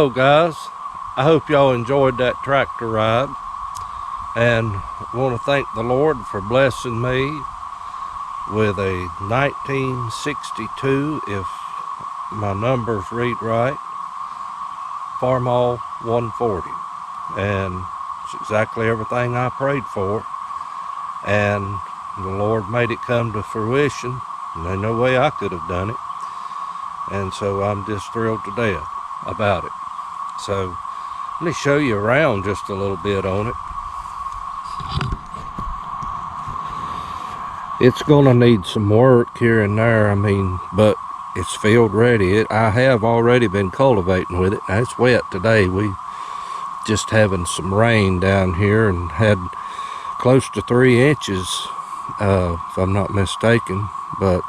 So guys, I hope y'all enjoyed that tractor ride, and want to thank the Lord for blessing me with a 1962, if my numbers read right, Farmall 140, and it's exactly everything I prayed for, and the Lord made it come to fruition. There's no way I could have done it, and so I'm just thrilled to death about it. So let me show you around just a little bit on it. It's gonna need some work here and there, but it's field ready. I have already been cultivating with it. Now, it's wet today. We just having some rain down here and had close to 3 inches, if I'm not mistaken, but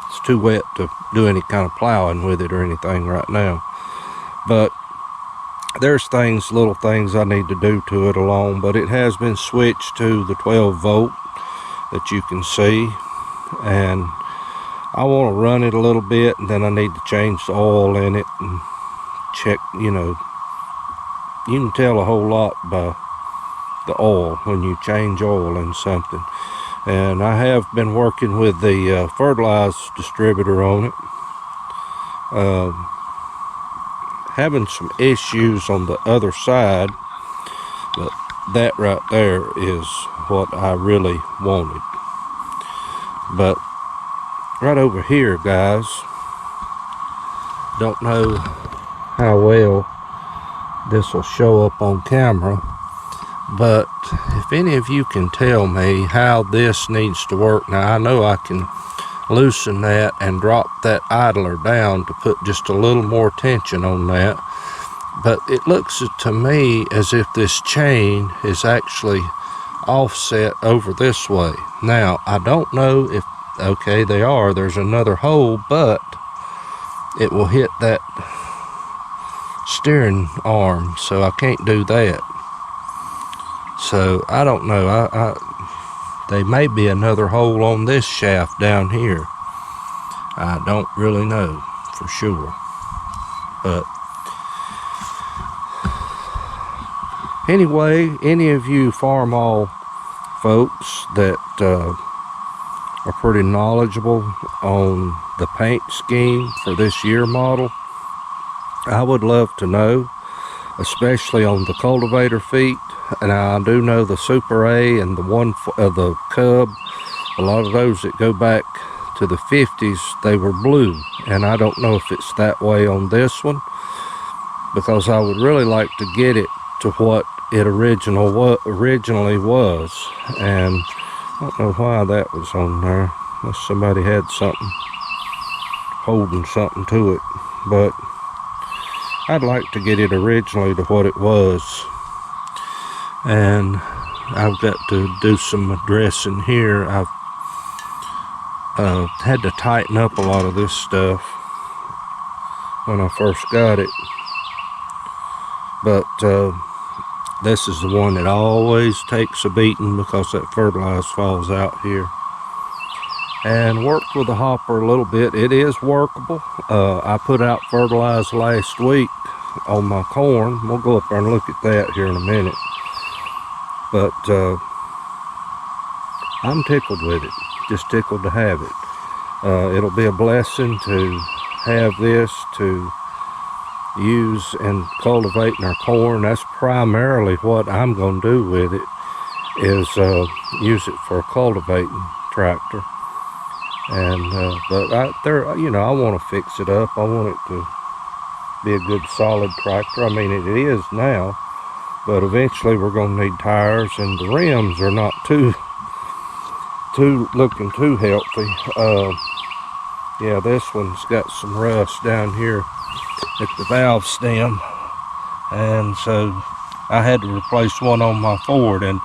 it's too wet to do any kind of plowing with it or anything right now. But there's little things I need to do to it along, but it has been switched to the 12 volt that you can see, and I want to run it a little bit, and then I need to change the oil in it and check. You can tell a whole lot by the oil when you change oil in something. And I have been working with the fertilizer distributor on it, having some issues on the other side, but that right there is what I really wanted. But right over here, guys, don't know how well this will show up on camera, but if any of you can tell me how this needs to work. Now, I know I can loosen that and drop that idler down to put just a little more tension on that, but it looks to me as if this chain is actually offset over this way. Now, I don't know if, okay, there's another hole, but it will hit that steering arm, so I can't do that. So I don't know. There may be another hole on this shaft down here. I don't really know for sure. But anyway, any of you Farmall folks that are pretty knowledgeable on the paint scheme for this year model, I would love to know, especially on the cultivator feet. And I do know the Super A and the Cub, a lot of those that go back to the 50s, they were blue, and I don't know if it's that way on this one, because I would really like to get it to what it originally was. And I don't know why that was on there, unless somebody had something holding something to it, but I'd like to get it originally to what it was. And I've got to do some addressing here. I've had to tighten up a lot of this stuff when I first got it, but this is the one that always takes a beating because that fertilizer falls out here. And worked with the hopper a little bit. It is workable. I put out fertilizer last week on my corn. We'll go up there and look at that here in a minute. But I'm tickled with it, just tickled to have it. It'll be a blessing to have this to use and cultivate in our corn. That's primarily what I'm going to do with it, is use it for a cultivating tractor. And but I want to fix it up. I want it to be a good solid tractor. I mean, it is now. But eventually we're going to need tires, and the rims are not looking too healthy. Yeah, this one's got some rust down here at the valve stem, and so I had to replace one on my Ford. And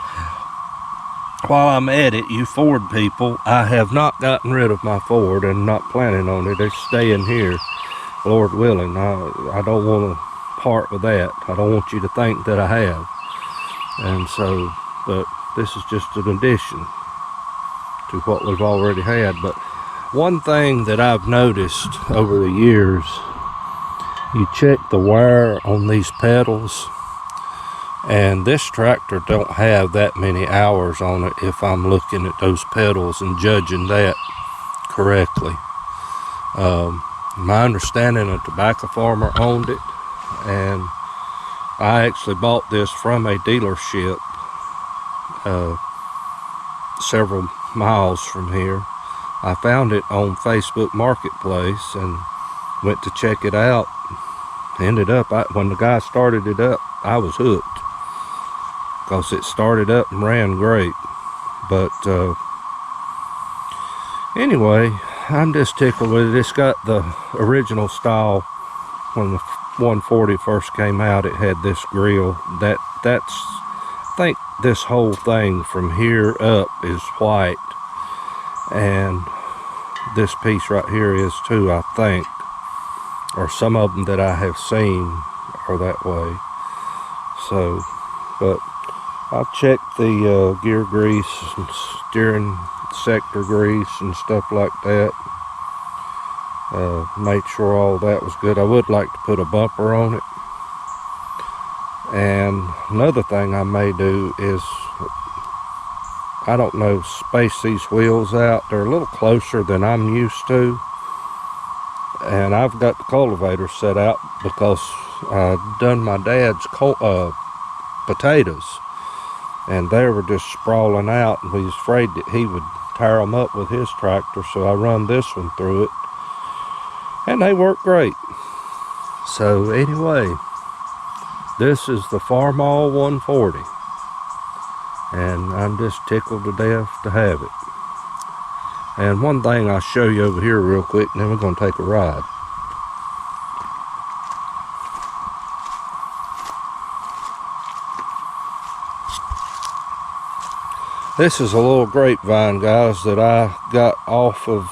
while I'm at it, you Ford people, I have not gotten rid of my Ford and not planning on it. It's staying here, Lord willing. I don't want to part with that. I don't want you to think that I have. And so, but this is just an addition to what we've already had. But one thing that I've noticed over the years You check the wear on these pedals, and this tractor don't have that many hours on it if I'm looking at those pedals and judging that correctly. My understanding, a tobacco farmer owned it, and I actually bought this from a dealership several miles from here. I found it on Facebook Marketplace and went to check it out. Ended up, when the guy started it up, I was hooked because it started up and ran great. But anyway, I'm just tickled with it. It's got the original style. When the 140 first came out, it had this grill. That's I think this whole thing from here up is white, and this piece right here is too, I think, or some of them that I have seen are that way. So, but I've checked the gear grease and steering sector grease and stuff like that. Made sure all that was good. I would like to put a bumper on it. And another thing I may do is, I don't know, space these wheels out. They're a little closer than I'm used to. And I've got the cultivator set out because I've done my dad's potatoes, and they were just sprawling out, and we was afraid that he would tear them up with his tractor, so I run this one through it, and they work great. So anyway, this is the Farmall 140, and I'm just tickled to death to have it. And one thing I'll show you over here real quick, and then we're going to take a ride. This is a little grapevine, guys, that I got off of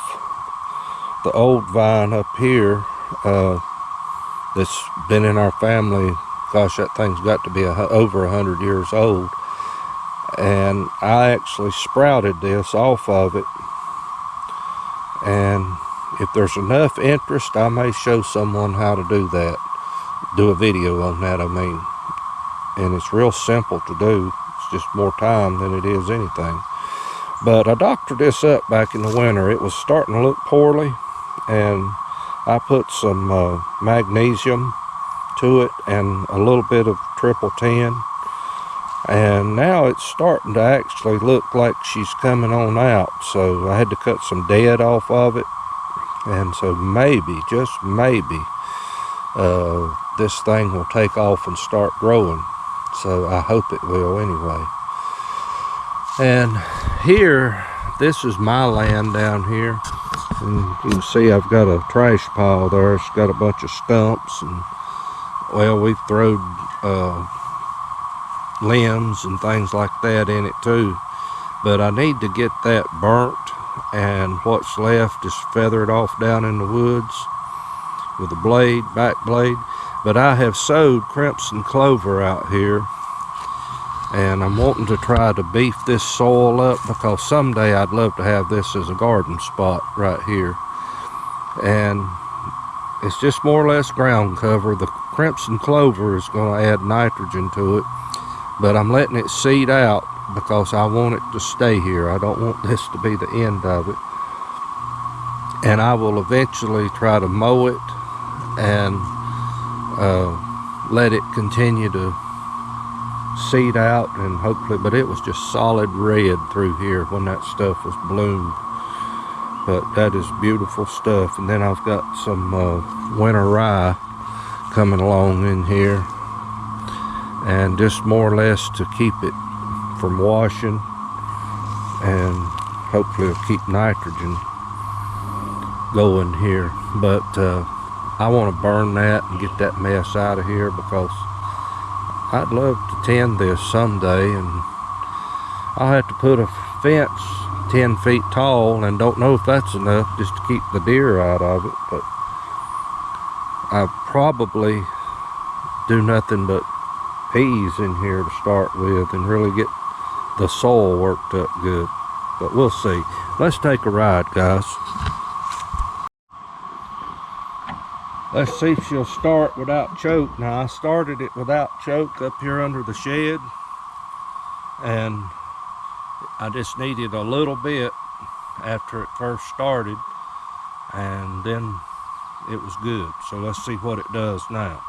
the old vine up here. That's been in our family. Gosh, that thing's got to be over 100 years old. And I actually sprouted this off of it. And if there's enough interest, I may show someone how to do that. Do a video on that, I mean. And it's real simple to do. It's just more time than it is anything. But I doctored this up back in the winter. It was starting to look poorly, and I put some magnesium to it and a little bit of triple 10. And now it's starting to actually look like she's coming on out. So I had to cut some dead off of it. And so maybe, just maybe, this thing will take off and start growing. So I hope it will anyway. And here, this is my land down here. And you can see I've got a trash pile there. It's got a bunch of stumps, and well, we've thrown limbs and things like that in it too. But I need to get that burnt, and what's left is feathered off down in the woods with a blade, back blade. But I have sowed crimson clover out here, and I'm wanting to try to beef this soil up, because someday I'd love to have this as a garden spot right here. And it's just more or less ground cover. The crimson clover is going to add nitrogen to it, but I'm letting it seed out because I want it to stay here. I don't want this to be the end of it. And I will eventually try to mow it and let it continue to seed out, and hopefully, but it was just solid red through here when that stuff was bloomed. But that is beautiful stuff. And then I've got some winter rye coming along in here, and just more or less to keep it from washing, and hopefully it'll keep nitrogen going here. But I want to burn that and get that mess out of here, because I'd love to tend this someday, and I'll have to put a fence 10 feet tall, and don't know if that's enough just to keep the deer out of it. But I probably do nothing but peas in here to start with, and really get the soil worked up good. But we'll see. Let's take a ride, guys. Let's see if she'll start without choke. Now I started it without choke up here under the shed, and I just needed a little bit after it first started, and then it was good. So let's see what it does now.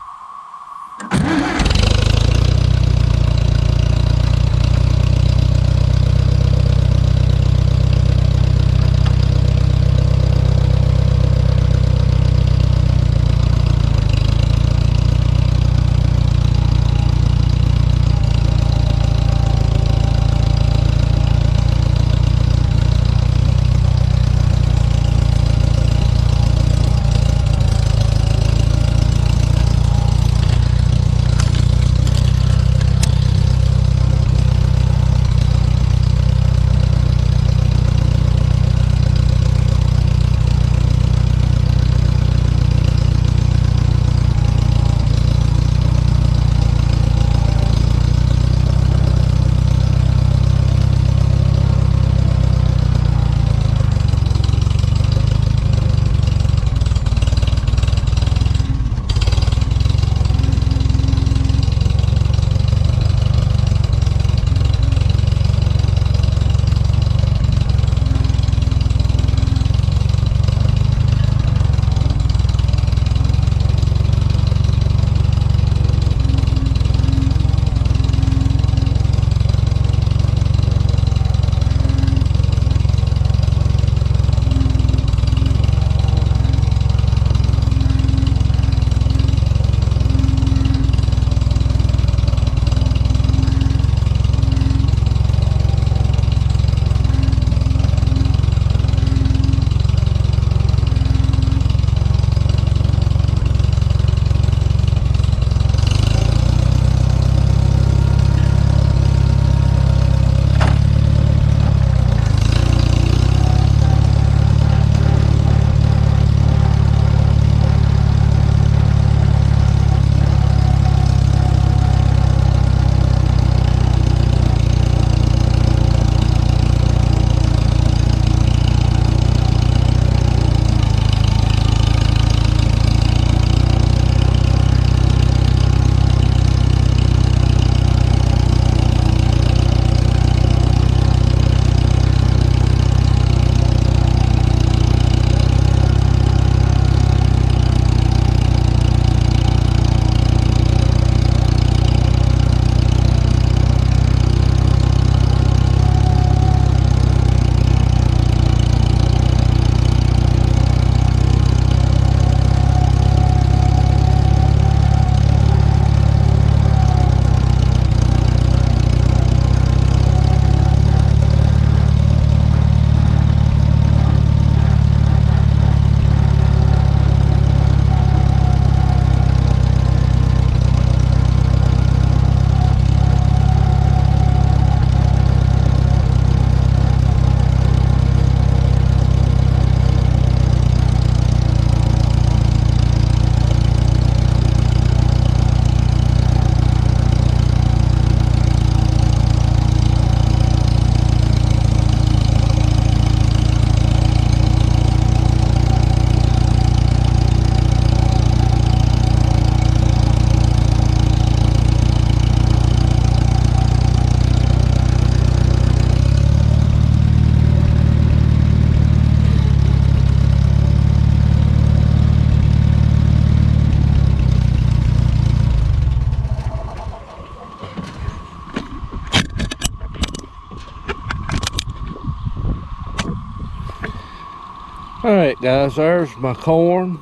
Alright guys, there's my corn.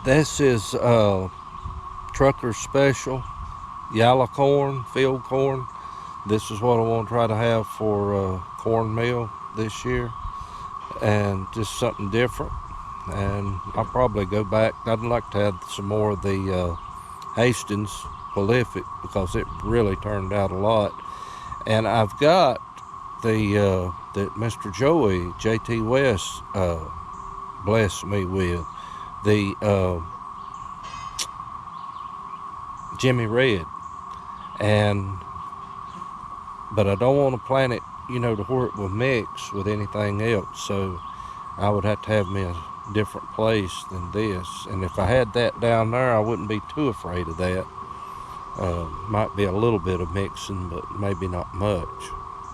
This is Trucker Special yellow corn, field corn. This is what I want to try to have for cornmeal this year, and just something different. And I'll probably go back. I'd like to have some more of the Hastings prolific, because it really turned out a lot. And I've got the that Mr. Joey JT West blessed me with, the Jimmy Red, but I don't want to plant it, to where it will mix with anything else. So I would have to have me different place than this. And if I had that down there, I wouldn't be too afraid of that. Might be a little bit of mixing, but maybe not much.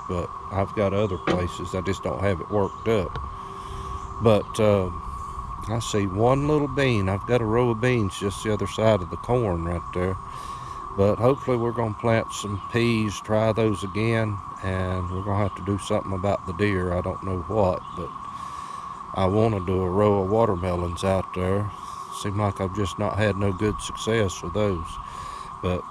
But I've got other places, I just don't have it worked up. But I see one little bean. I've got a row of beans just the other side of the corn right there. But hopefully we're going to plant some peas, try those again, and we're going to have to do something about the deer. I don't know what, but I want to do a row of watermelons out there. Seems like I've just not had no good success with those. But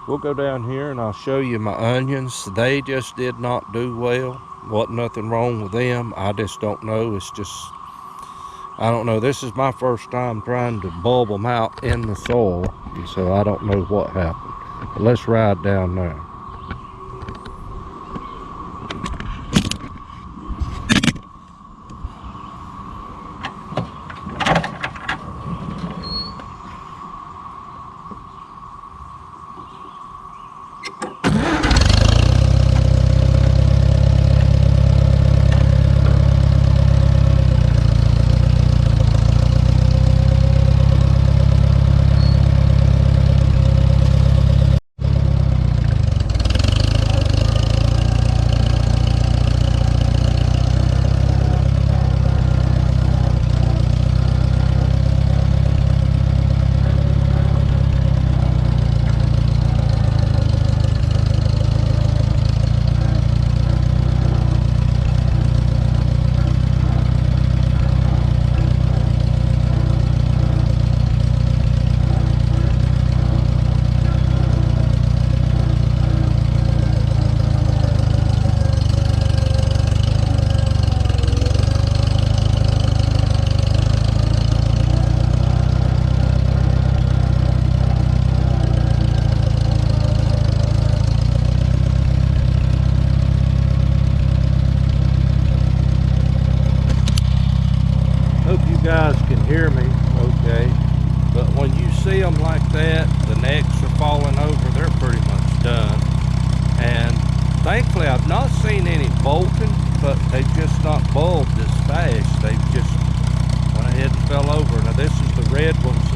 we'll go down here and I'll show you my onions. They just did not do well. Wasn't nothing wrong with them. I just don't know. It's just, I don't know. This is my first time trying to bulb them out in the soil, and so I don't know what happened. But let's ride down there. Guys can hear me okay, but when you see them like that, the necks are falling over, they're pretty much done. And thankfully I've not seen any bolting, but they've just not bulbed as fast. They've just went ahead and fell over. Now this is the red ones